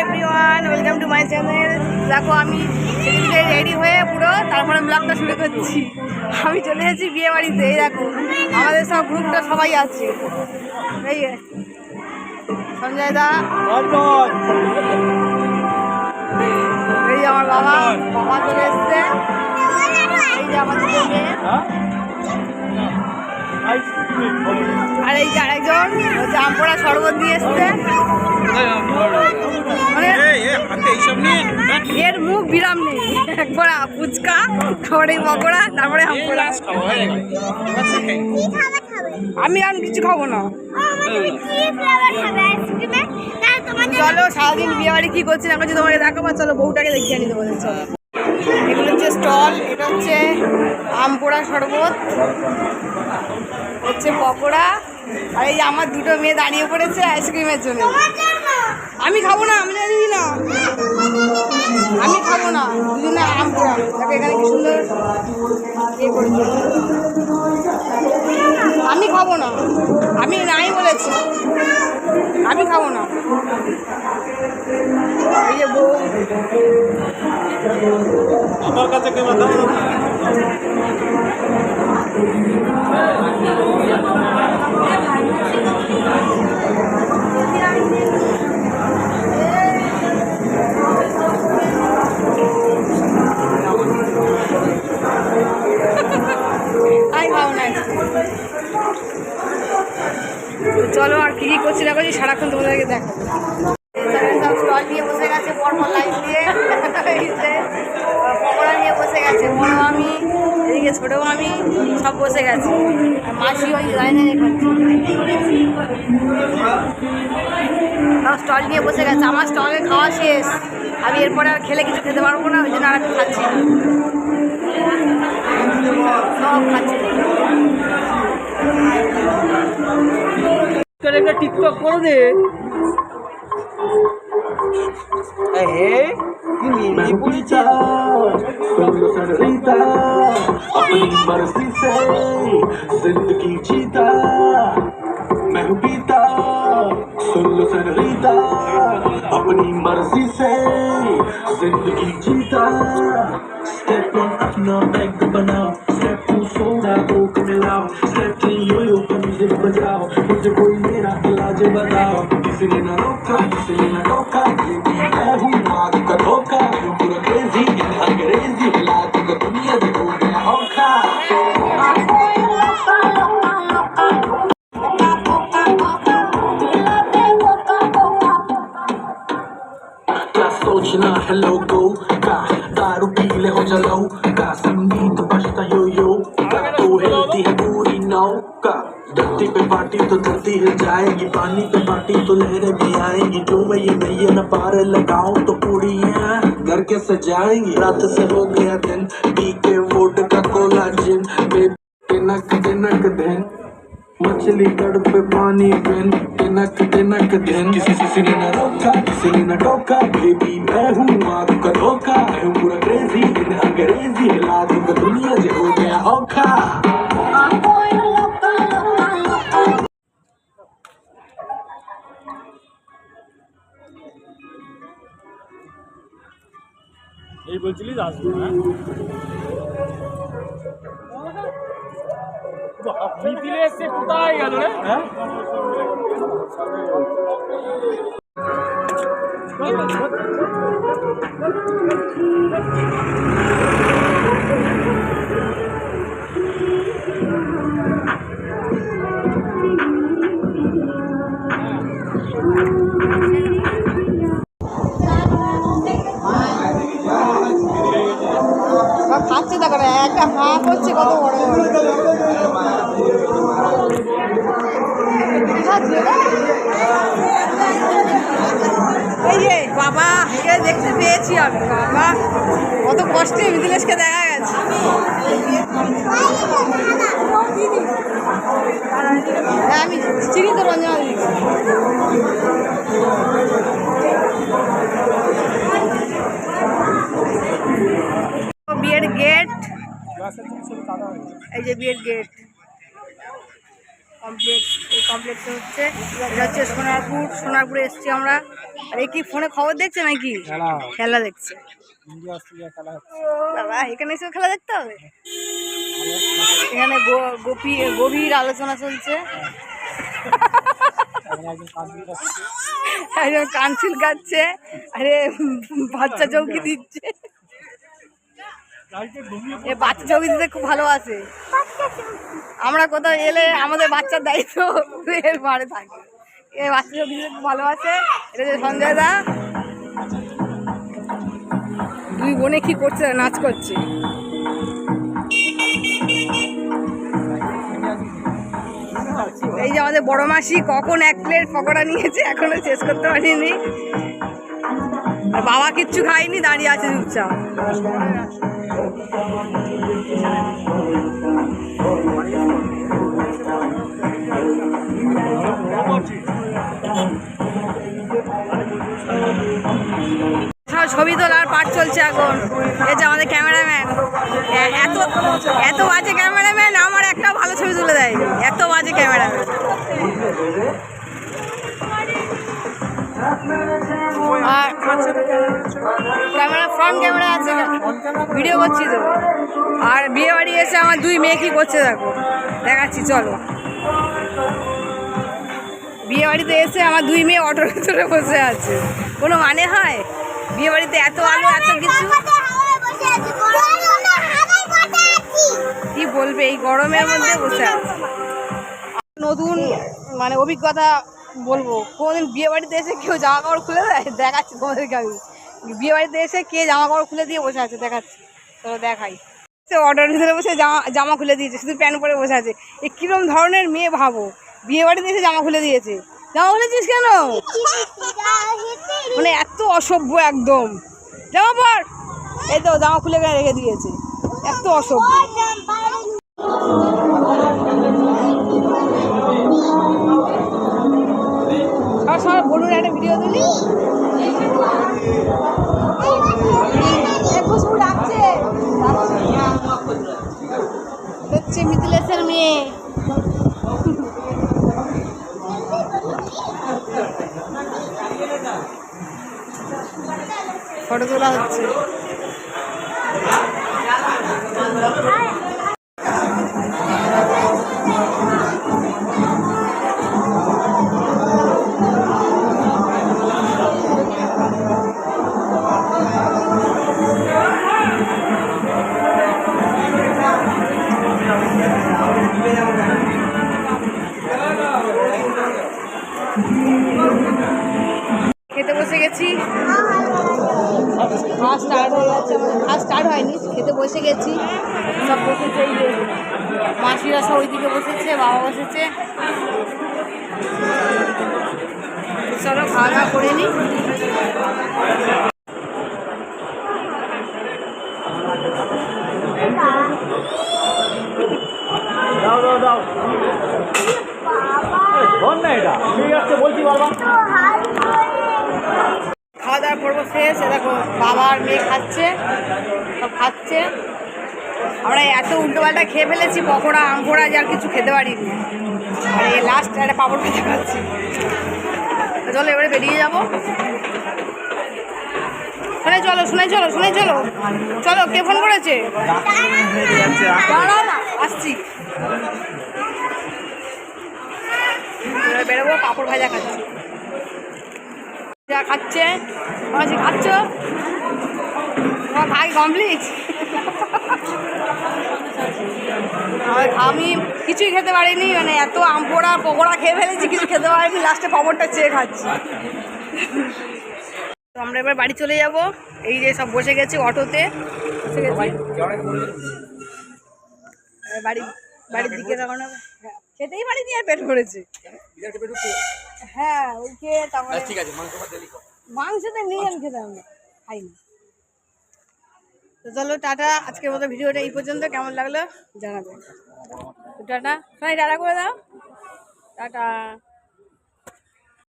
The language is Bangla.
Everyone, welcome to my channel. দেখো আমি সেদিনকে রেডি হয়ে পুরো তারপরে ব্লগটা শুরু করছি। আমি চলে এসেছি বিয়ে বাড়িতে। এই দেখো আমাদের সব গ্রুপটা সবাই আছে। এই সঞ্জয় দা, এই যে আমার বাবা চলে এসছে। এই যে আমাদের মেয়ে, আর এই যে আরেকজন হচ্ছে আমপোড়া শরবত দিয়ে এসছে। মানে এর মুখ বিরাম নেই। একবার ফুচকা, তারপরে পকোড়া, তারপরে আমপোড়া। আমি আর কিছু খাবো না। চলো সারাদিন বিয়ে বাড়ি কি করছি না করছি তোমাকে দেখাবো। চলো বউটাকে দেখিয়ে আনি তোমাদের। চলো, এগুলো হচ্ছে স্টল। এটা হচ্ছে আমপোড়া শরবত, হচ্ছে পকোড়া, আর এই যে আমার দুটো মেয়ে দাঁড়িয়ে পড়েছে আইসক্রিমের জন্য। আমি খাবো না, আমি জানি না, আমি খাবো না। দুজনে আমপোড়া। তাকে এখানে কি সুন্দর ইয়ে করেছে। আমি খাবো না, আমি নাই বলেছি, আমি খাবো না। এই যে বউ আমার কাছে চলো আর কি করছি না করছি সারাক্ষণ তোমাদেরকে দেখো। সব স্টল নিয়ে বসে গেছে পরপর লাইট দিয়ে। পকোড়া নিয়ে বসে গেছে বড় আমি, এদিকে ছোটো আমি, সব বসে গেছে। আর মাসি ওই লাইনে খাচ্ছে। সব স্টল নিয়ে বসে গেছে। আমার স্টলে খাওয়া শেষ। আমি এরপরে আর খেলে কিছু খেতে পারবো না, ওই জন্য আর আমি খাচ্ছি না। সব খাচ্ছি। একটা টিকটক করে দে। अपनी मर्जी से जिंदगी जीता मैं हूँ पीता सुन लो सनरीता अपनी मर्जी से जिंदगी जीता स्टेप वन अपना बैग बनाओ स्टेप टू सोना कोक मिलाओ स्टेप थ्री यो पे म्यूजिक बजाओ मुझे कोई मेरा इलाज बताओ किसी ने ना रोका किसी ने ना टोका मैं हूँ आग का धोखा यूं पूरा क्रेजी अंग्रेजी हिला दूंगा दुनिया देखो गया औखा क्या सोचना है लोगों का दारू पी ले हो जलो का संगीत बजता यो यो का तो हिलती है पूरी नौका धरती पे पार्टी तो धरती हिल जाएगी पानी पे पार्टी तो लहरें भी आएंगी जो मैं ये न पार लगाऊं तो पूड़ियां घर के सजाएंगी रात से हो गया दिन पी के वोट का कोला जिन तिनक तिनक दिन मछली गढ़ पे पानी बिन तिनक तिनक दिन किसी ने न रोका किसी ने न टोका बेबी मैं हूँ आग का धोखा मैं हूँ पूरा क्रेजी इन अंग्रेजी हिला दूंगा दुनिया जो हो गया औखा এই বলছিলিস আসবো না মিছিলে এসে কোথায় গেল রে? হ্যাঁ খাচ্ছে দেখো একটা হাঁ করছে কত বড় বড়। এই যে বাবা কে দেখতে পেয়েছি আমি। বাবা কত কষ্টে মিথিলেশকে দেখা গেছে। আমি চিনি তো রঞ্জনা দিদি। বিয়ের গেট, এই যে বিয়ের গেট কমপ্লেক্স। এই কমপ্লেক্সে হচ্ছে এটা হচ্ছে সোনারপুর। সোনারপুরে এসেছি আমরা আর এই কি ফোনে খবর দেখছে নাকি? খেলা দেখছে। বাবা এখানে এসে খেলা দেখতে হবে? এখানে গভীর আলোচনা চলছে। একজন কানসিল গাচ্ছে, আরে বাচ্চা চৌকি দিচ্ছে। এ বাচ্চা চৌকি দিতে খুব ভালোবাসে। আমরা কোথাও এলে আমাদের বাচ্চার দায়িত্ব এর বাড়ি থাকে। এ বাচ্চা চৌকি দিতে খুব ভালোবাসে। এটা যে সঞ্জয় দা, দুই বোনে কি করছে? নাচ করছে। এই যে আমাদের বড় মাসি কখন 1 প্লেট পকোড়া নিয়েছে, এখনো শেষ করতে পারিনি। আর বাবা কিচ্ছু খায়নি, দাঁড়িয়ে আছে চুপচাপ। ছবি তোলার পাঠ চলছে এখন। এই যে আমাদের ক্যামেরাম্যান, এত এত বাজে ক্যামেরাম্যান, আমার একটা ভালো ছবি তুলে দেয়। এত বাজে ক্যামেরাম্যান। আর ক্যামেরা ফ্রন্ট ক্যামেরা আছে, ভিডিও করছি তো। আর বিয়ে বাড়ি এসে আমার 2 মেয়ে কি করছে দেখো, দেখাচ্ছি চলো। বিয়ে বাড়িতে এসে আমার 2 মেয়ে অটোর ভিতরে বসে আছে। কোনো মানে হয়? বিয়ে বাড়িতে এত আলো, এত কিছু, কি বলবে এই গরমের মধ্যে বসে আছে। নতুন মানে অভিজ্ঞতা বলবো, কোনোদিন বিয়ে বাড়িতে এসে কেউ জামা কাপড় খুলে দেয়? দেখাচ্ছি তোমাদেরকে আমি। বিয়ে বাড়িতে এসে কে জামা কাপড় খুলে দিয়ে বসে আছে দেখাচ্ছি, তো দেখাই। সে অটোর ভিতরে বসে জামা খুলে দিয়েছে, শুধু প্যান্ট পরে বসে আছে। এ কিরম ধরনের মেয়ে ভাবো, বিয়ে বাড়িতে এসে জামা খুলে দিয়েছে। জামা খুলেছিস কেন? মানে এত অসভ্য একদম। জামা পর, এই তো জামা খুলে রেখে দিয়েছে, এত অসভ্য। সব বলুন একটা ভিডিও দিলি। হচ্ছে মিথিলেশের মেয়ে। ফটো তোলা হচ্ছে। খেতে বসে গেছি, খাওয়া স্টার্ট হয়ে যাচ্ছে। খাওয়া স্টার্ট হয়নি, খেতে বসে গেছি। সব বসেছে, এই যে মাসিরা সব ওইদিকে বসেছে, বাবা বসেছে। চলো খাওয়া দাওয়া করে নি। খাওয়া দাওয়ার পর্ব শেষ। দেখো বাবা আর মেয়ে খাচ্ছে, সব খাচ্ছে। আমরা এত উল্টোপাল্টা খেয়ে ফেলেছি, পকোড়া আম পোড়া আর কিছু খেতে পারিনি। আর এই লাস্ট একটা পাপড় ভাজা খাচ্ছি। চলো এবারে বেরিয়ে যাবো। শুনে চলো চলো। কে ফোন করেছে? দাঁড়াও না, আসছি। বেরোবো, পাপড় ভাজা খাচ্ছি। যা খাচ্ছে মাসি, খাচ্ছ? তোমার ভাই কমপ্লিট। আমি কিছুই খেতে পারিনি, মানে এত আম পোড়া পকোড়া খেয়ে ফেলেছি, কিছু খেতে পারিনি। লাস্টে পাপড়টা চেয়ে খাচ্ছি। তো আমরা এবার বাড়ি চলে যাব। এই যে সব বসে গেছি অটোতে, বসে গেছি। বাড়ির দিকে তখন খেতেই পারিনি, আর পেট ভরেছে। হ্যাঁ ওই খেয়ে তারপরে ঠিক আছে, মাংসটা নিয়ে আমি খেতাম না, খাইনি। তো চলো টাটা। আজকের মতো ভিডিওটা এই পর্যন্ত। কেমন লাগলো জানাবেন। টাটা, সবাই টাটা করে দাও। টাটা।